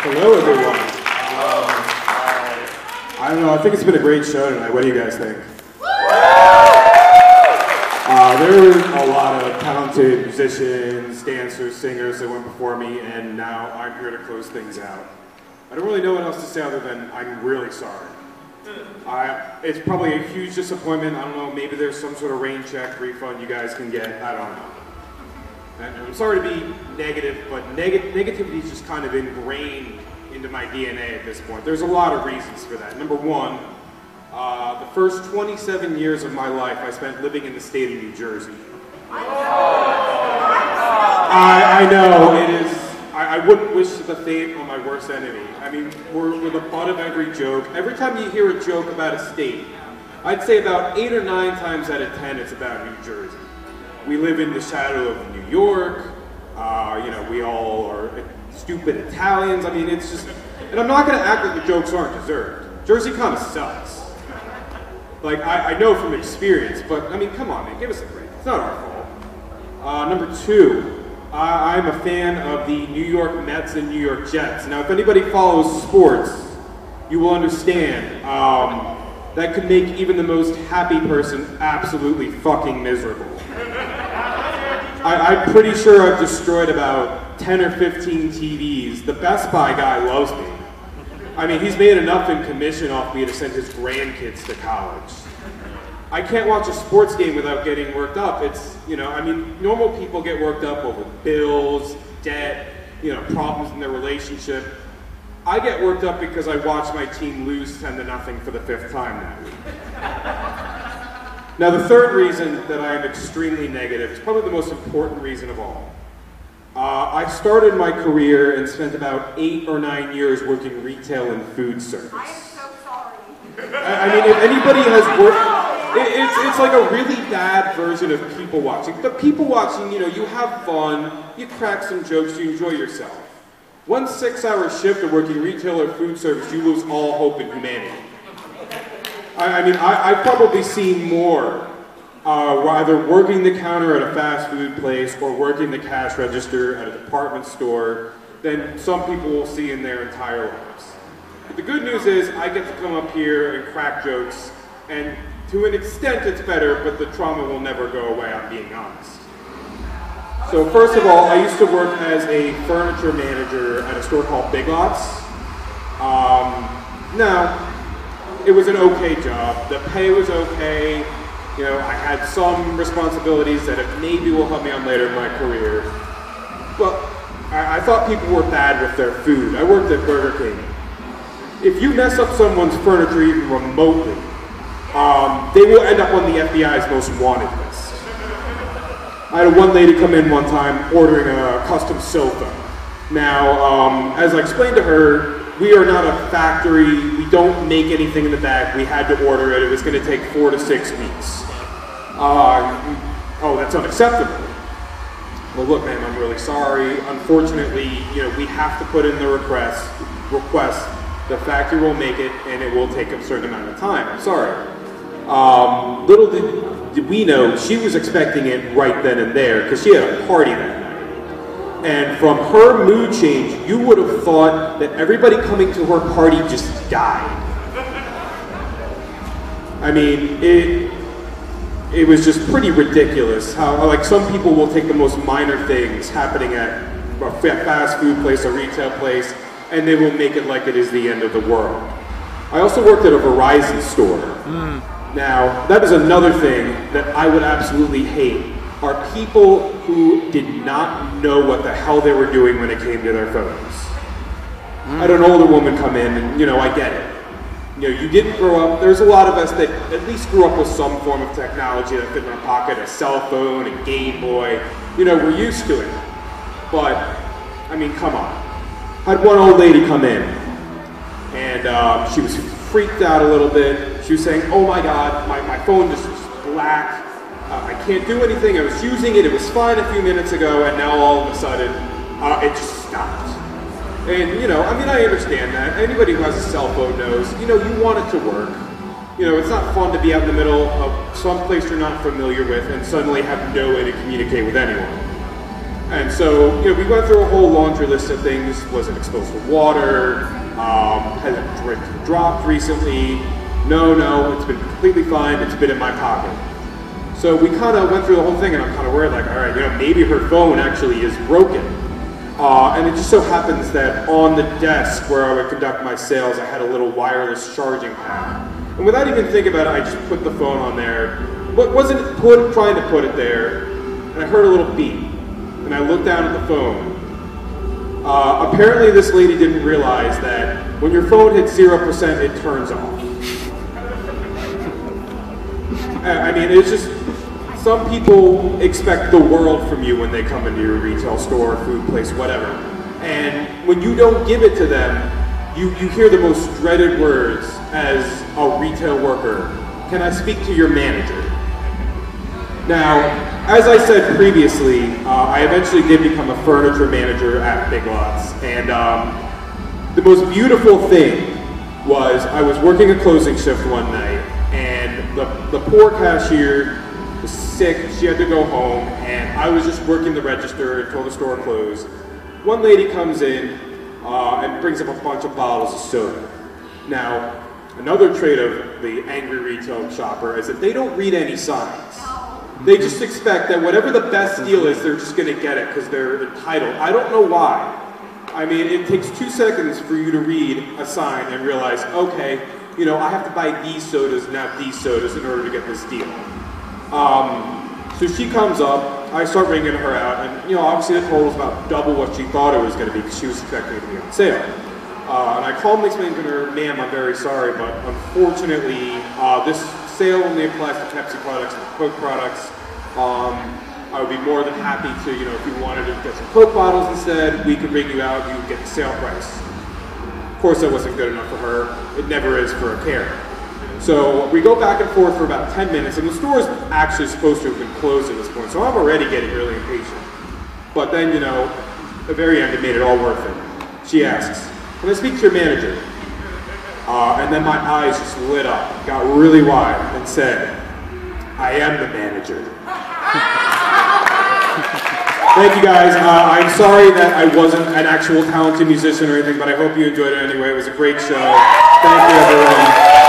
Hello, everyone. I don't know, I think it's been a great show tonight. What do you guys think? There were a lot of talented musicians, dancers, singers that went before me, and now I'm here to close things out. I don't really know what else to say other than I'm really sorry. It's probably a huge disappointment. I don't know, maybe there's some sort of rain check refund you guys can get. I don't know. And I'm sorry to be negative, but negativity is just kind of ingrained into my DNA at this point. There's a lot of reasons for that. Number one, the first 27 years of my life I spent living in the state of New Jersey. I know, it is, I wouldn't wish the fate on my worst enemy. I mean, we're the butt of every joke. Every time you hear a joke about a state, I'd say about 8 or 9 times out of 10 it's about New Jersey. We live in the shadow of New York, you know, we all are stupid Italians. I mean, it's just, and I'm not gonna act like the jokes aren't deserved. Jersey kind of sucks. Like, I know from experience, but I mean, come on, man, give us a break. It's not our fault. Number 2, I'm a fan of the New York Mets and New York Jets. Now, if anybody follows sports, you will understand that could make even the most happy person absolutely fucking miserable. I'm pretty sure I've destroyed about 10 or 15 TVs. The Best Buy guy loves me. I mean, he's made enough in commission off me to send his grandkids to college. I can't watch a sports game without getting worked up. It's, you know, I mean, normal people get worked up over bills, debt, you know, problems in their relationship. I get worked up because I watch my team lose 10-0 for the 5th time that week. Now, the third reason that I am extremely negative is probably the most important reason of all. I started my career and spent about 8 or 9 years working retail and food service. I am so sorry. I mean, if anybody has worked, it's like a really bad version of people watching. The people watching, you know, you have fun, you crack some jokes, you enjoy yourself. One 6-hour shift of working retail or food service, you lose all hope in humanity. I mean, I've probably seen more either working the counter at a fast food place or working the cash register at a department store than some people will see in their entire lives. But the good news is I get to come up here and crack jokes, and to an extent it's better, but the trauma will never go away, I'm being honest. So first of all, I used to work as a furniture manager at a store called Big Lots. Now, it was an okay job. The pay was okay. You know, I had some responsibilities that maybe will help me on later in my career. But I thought people were bad with their food. I worked at Burger King. If you mess up someone's furniture even remotely, they will end up on the FBI's most wanted list. I had one lady come in one time ordering a custom sofa. Now, as I explained to her, we are not a factory, we don't make anything in the back, we had to order it, it was going to take 4 to 6 weeks. Oh, that's unacceptable. Well, look, ma'am, I'm really sorry. Unfortunately, you know, we have to put in the request, the factory will make it, and it will take a certain amount of time. I'm sorry. Little did we know, she was expecting it right then and there, because she had a party that night. And from her mood change, you would have thought that everybody coming to her party just died. I mean, it was just pretty ridiculous how, like, some people will take the most minor things happening at a fast food place, a retail place, and they will make it like it is the end of the world. I also worked at a Verizon store. Now, that is another thing that I would absolutely hate, are people who did not know what the hell they were doing when it came to their phones. I had an older woman come in, and, you know, I get it. You know, you didn't grow up, there's a lot of us that at least grew up with some form of technology that fit in our pocket, a cell phone, a Game Boy, you know, we're used to it. But, I mean, come on. I had one old lady come in, and she was freaked out a little bit. She was saying, oh my God, my phone just is black. I can't do anything. I was using it. It was fine a few minutes ago, and now all of a sudden, it just stopped. And, you know, I mean, I understand that. Anybody who has a cell phone knows, you know, you want it to work. You know, it's not fun to be out in the middle of some place you're not familiar with and suddenly have no way to communicate with anyone. And so, you know, we went through a whole laundry list of things. Was it exposed to water? Has it dropped recently? No, it's been completely fine. It's been in my pocket. So we kind of went through the whole thing, and I'm kind of worried, like, all right, you know, maybe her phone actually is broken. And it just so happens that on the desk where I would conduct my sales, I had a little wireless charging pad. And without even thinking about it, I just put the phone on there. Wasn't trying to put it there, and I heard a little beep. And I looked down at the phone. Apparently this lady didn't realize that when your phone hits 0%, it turns off. I mean, it's just, some people expect the world from you when they come into your retail store, food place, whatever. And when you don't give it to them, you hear the most dreaded words as a retail worker. Can I speak to your manager? Now, as I said previously, I eventually did become a furniture manager at Big Lots. And the most beautiful thing was I was working a closing shift one night, and the poor cashier was sick. She had to go home, and I was just working the register until the store closed. One lady comes in and brings up a bunch of bottles of soda. Now, another trait of the angry retail shopper is that they don't read any signs. They just expect that whatever the best deal is, they're just going to get it because they're entitled. I don't know why. I mean, it takes 2 seconds for you to read a sign and realize, okay, you know, I have to buy these sodas, not these sodas, in order to get this deal. So she comes up, I start ringing her out, and, you know, obviously the total is about double what she thought it was going to be because she was expecting it to be on sale. And I calmly explained to her, ma'am, I'm very sorry, but unfortunately, this sale only applies to Pepsi products and Coke products. I would be more than happy to, you know, if you wanted to get some Coke bottles instead, we could ring you out, you would get the sale price. Of course, that wasn't good enough for her. It never is for a Karen. So we go back and forth for about 10 minutes, and the store is actually supposed to have been closed at this point, so I'm already getting really impatient. But then, you know, at the very end, it made it all worth it. She asks, can I speak to your manager? And then my eyes just lit up, got really wide, and said, I am the manager. Thank you guys. I'm sorry that I wasn't an actual talented musician or anything, but I hope you enjoyed it anyway. It was a great show. Thank you, everyone.